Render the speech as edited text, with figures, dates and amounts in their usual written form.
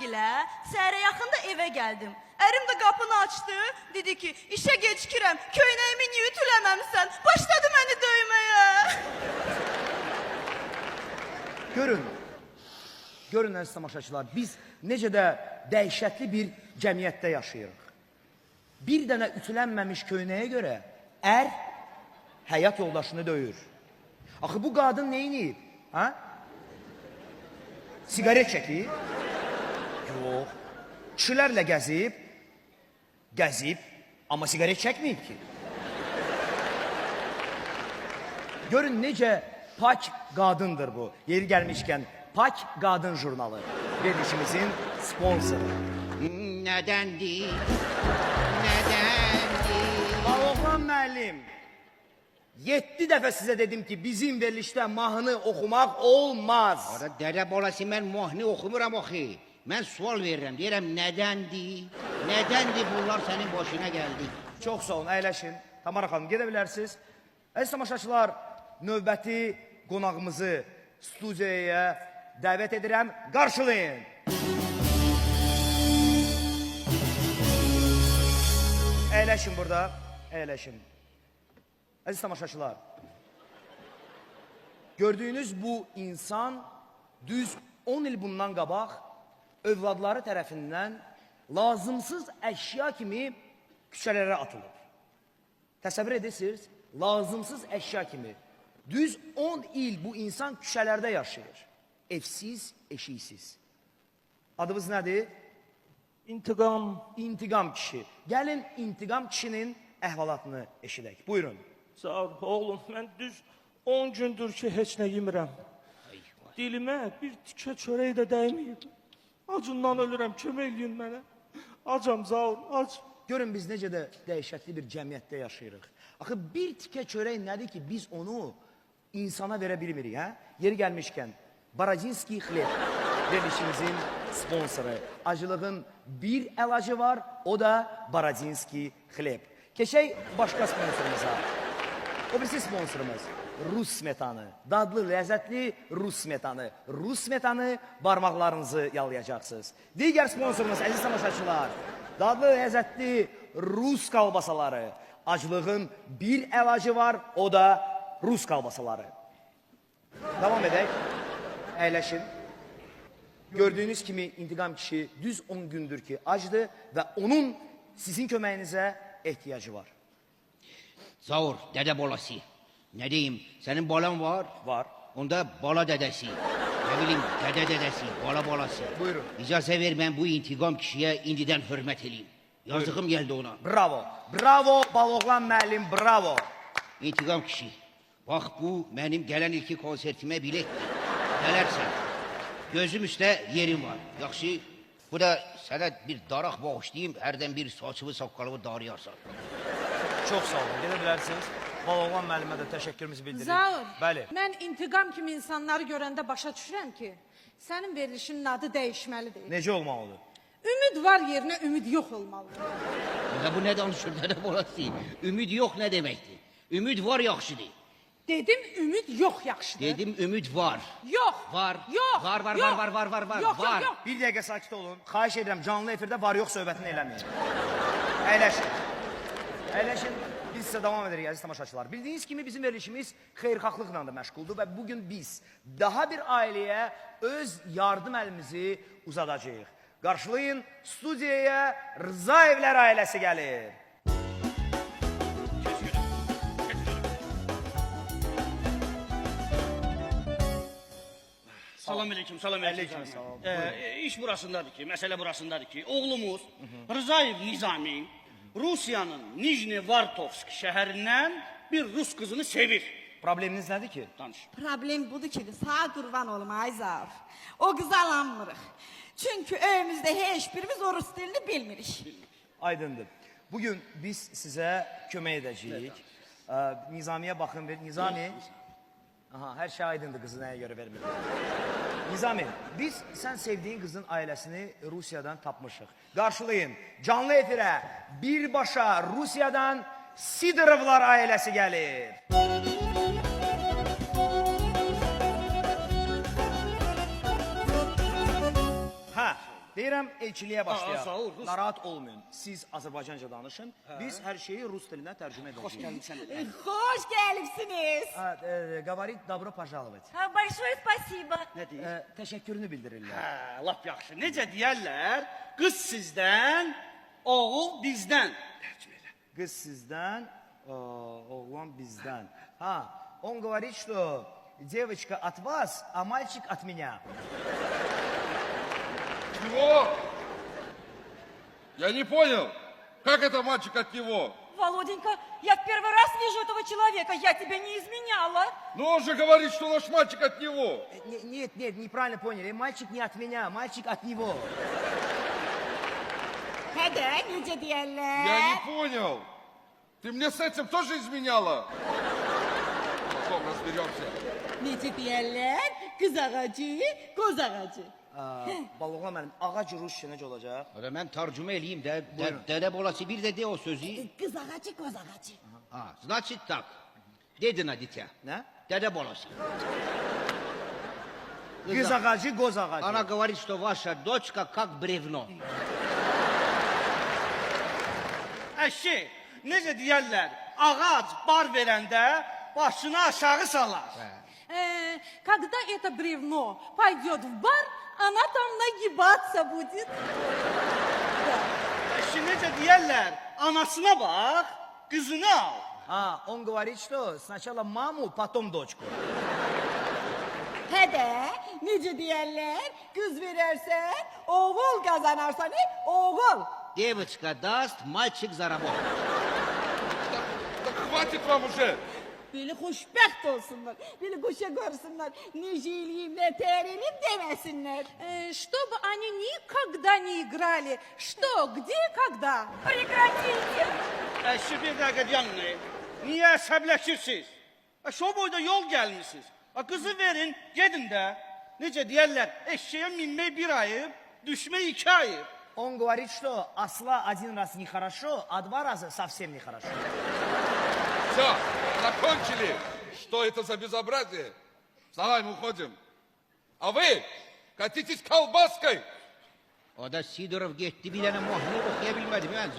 gilə, səhərə yaxında evə gəldim. Ərim də qapını açdı, dedi ki, işə gecikirəm, köynəyimi niyə ütüləməmsən, başladı məni döyməyə. Görün əziz tamaşaçılar, biz necə də dəhşətli bir cəmiyyətdə yaşayırıq. Bir dənə ütülənməmiş köynəyə görə həyat yoldaşını döyür. Axı bu qadın neyini? Sigaret çəkib? Yox. Kişilərlə gəzib, amma sigaret çəkməyib ki. Görün necə pak qadındır bu. Yeri gəlmişkən Pak Qadın jurnalı verilişimizin sponsoru. Nədəndir? Oğlan müəllim, 7 dəfə sizə dedim ki, bizim verilişdə mahnı oxumaq olmaz. Orada dədə bolası mən mahnı oxumuram oxu. Mən sual verirəm, deyirəm nədəndir? Nədəndir bunlar sənin başına gəldi? Çox sağ olun, əyləşin. Tamara xanım, gedə bilərsiniz. Əziz tamaşaçılar, növbəti qonağımızı studiyaya dəvət edirəm, qarşılayın. Əyləşin burada, əyləşin. Əziz tamaşaçılar, gördüyünüz bu insan düz 10 il bundan qabaq övladları tərəfindən lazımsız əşya kimi küçələrə atılıb. Təsəvvür edirsiniz, lazımsız əşya kimi. Düz 10 il bu insan küçələrdə yaşayır. Evsiz, eşiksiz. Adımız nədir? İntiqam kişi. Gəlin İntiqam kişinin əhvalatını eşidək. Buyurun. Sağ ol, oğlum, mən düz 10 gündür ki, heç nə yemirəm. Dilimə bir tikə çörək də dəyməyib. Acından ölürəm, kömək eləyin mənə. Acam, sağ ol, ac. Görün biz necə də dəhşətli bir cəmiyyətdə yaşayırıq. Axı bir tikə çörək nədir ki, biz onu insana verə bilmirik, hə? Yeri gəlmişkən, Baradinski xleb verilişimizin sponsoru. Acılığın bir əlacı var, o da Baradinski xleb. Keçək başqa sponsorumuza. O birisi sponsorumuz Rus smetanı. Dadlı, ləzzətli Rus smetanı. Rus smetanı barmaqlarınızı yalayacaqsınız. Digər sponsorumuz, əziz tamaşaçılar, dadlı, ləzzətli Rus kalbasaları. Acılığın bir əlacı var, o da Rus kalbasaları. Devam edək. Əyləşin. Gördüyünüz kimi İntiqam kişi düz 10 gündür ki acdı və onun sizin köməyinizə ehtiyacı var. Zaur, dədə bolası. Nə deyim, sənin balan var? Var. Onda bala dədəsi. Nə bilim, dədə dədəsi, bala balası. Buyurun. İcazə ver, mən bu İntiqam kişiyə indidən hörmət eləyim. Yazığım gəldi ona. Bravo. Bravo, Baloğlan müəllim, bravo. İntiqam kişi, bax bu mənim gələn ilki konsertimə biletdir. Gələrsən, gözüm üstə yerim var. Yaxşı, bu da sənə bir daraq bağışlayayım, hərdən bir saçımı, saqqalımı darıyarsan. Çox sağ olun, gedə bilərsiniz. Baloğlan müəllimə də təşəkkürümüzü bildiririk. Zaur, Bəli. mən İntiqam kimi insanları görəndə başa düşürəm ki, sənin verilişinin adı dəyişməlidir. Necə olmalıdır? Ümid var yerinə ümid yox olmalıdır. Bu nə danışır, dədə bolası? Ümid yox nə deməkdir? Ümid var, yaxşıdır. Dedim ümid yox yaxşıdır. Dedim ümid var. Yox. Var. Yox. Var. Yox, Var. yox. Bir dəqiqə sakit olun. Xahiş edirəm, canlı efirdə var-yox söhbətini eləməyin. Əyləşin. Əyləşin. Biz sizə davam edirik, əziz tamaşaçılar. Bildiyiniz kimi bizim verilişimiz xeyirxahlıqla da məşğuldur və bugün biz daha bir ailəyə öz yardım əlimizi uzadacağıq. Qarşılayın, studiyaya Rzaevlər ailəsi gəlir. Salam aleyküm. Aleyküm salam. İş burasındadır ki, məsələ burasındadır ki, oğlumuz Rzaev Nizami Rusiyanın Nijni Vartovsk şəhərindən bir Rus qızını sevir. Probleminiz nədir ki? Danış. Problem budur ki, sağ qurban olum Ayzar. O qızı alanmırıq. Çünkü öyümüzdə heç birimiz o Rus dilini bilmirik. Aydındır. Bugün biz sizə kömək edəcəyik. Nizamiyə baxın ver. Nizami. Aha, hər şey aydındır, qızı nəyə görə vermir. Nizami, biz sən sevdiyin qızın ailəsini Rusiyadan tapmışıq. Qarşılayın, canlı efirə birbaşa Rusiyadan Sidorovlar ailəsi gəlir. Deyirəm elçiliyə başlayaq. sağ ol, Rus. Narahat olmayın. Siz Azərbaycanca danışın. Biz hər şeyi Rus dilinə tərcümə edəcəyik. Hoş gelmişsin. Hoş gelipsiniz. Говорит добро пожаловать. Большое спасибо. Ne deyir? Təşəkkürünü bildirirlər. Hə, lap yaxşı. Necə deyərlər? Qız sizdən, oğul bizdən. Tərcümə elə. Qız sizdən, oğlan bizdən. Ha, он говорит, что девочка от вас, а мальчик от меня. Чего? Я не понял. Как это мальчик от него? Володенька, я в первый раз вижу этого человека. Я тебя не изменяла. Но он же говорит, что наш мальчик от него. Нет, неправильно поняли. Мальчик не от меня, мальчик от него. Hadi nece diyorlar? Я не понял. Ты мне с этим тоже изменяла? Потом разберемся. Nece diyorlar? Kız ağacı, koz ağacı. Balığla mənim, ağac Rusça necə olacaq? Hadi mən tərcümə eləyim də, dədə bolası bir də de o sözü. Kız ağacı, koz ağacı. Ha, значит так. Dedin dитя. Nə? Dədə bolası. Qız ağacı, qoz ağacı. Она говорит, что ваша дочка как бревно. Əşi, necə deyərlər? Ağac bar verəndə başını aşağı salar. Когда это бревно пойдет в бар, она там нагибаться будет. Əşi, necə deyərlər? Anasına bax, qızını al. Ha, он говорит, что сначала маму, потом дочку. Hadi nece diyorlar? Kız verirsen, oğul kazanarsan oğul. Девочка даст, mальчик заработает. Так хватит вам уже. Böyle hoşbeht olsunlar. Böyle kuşa görsünler. Niceliyim, netereliyim demesinler. Чтобы они никогда не играли. Что, где, когда? Прекратите. Əşi, bir dəqiqə dayanın. Niyə əsəbləşirsiniz? Əşi, o boyda yol gəlmişsiniz. Qızı verin, gedin də. Necə deyərlər? Eşeğe minmək bir ayıb, düşmək 2 ayıb. Он говорит, что осла один раз нехорошо, а два раза совсем нехорошо. Все, закончили. Что это за безобразие? Вставай, мы уходим. А вы катитесь колбаской. O da Sidorov gitti bir tane mahnı okuyabilmedi. Ben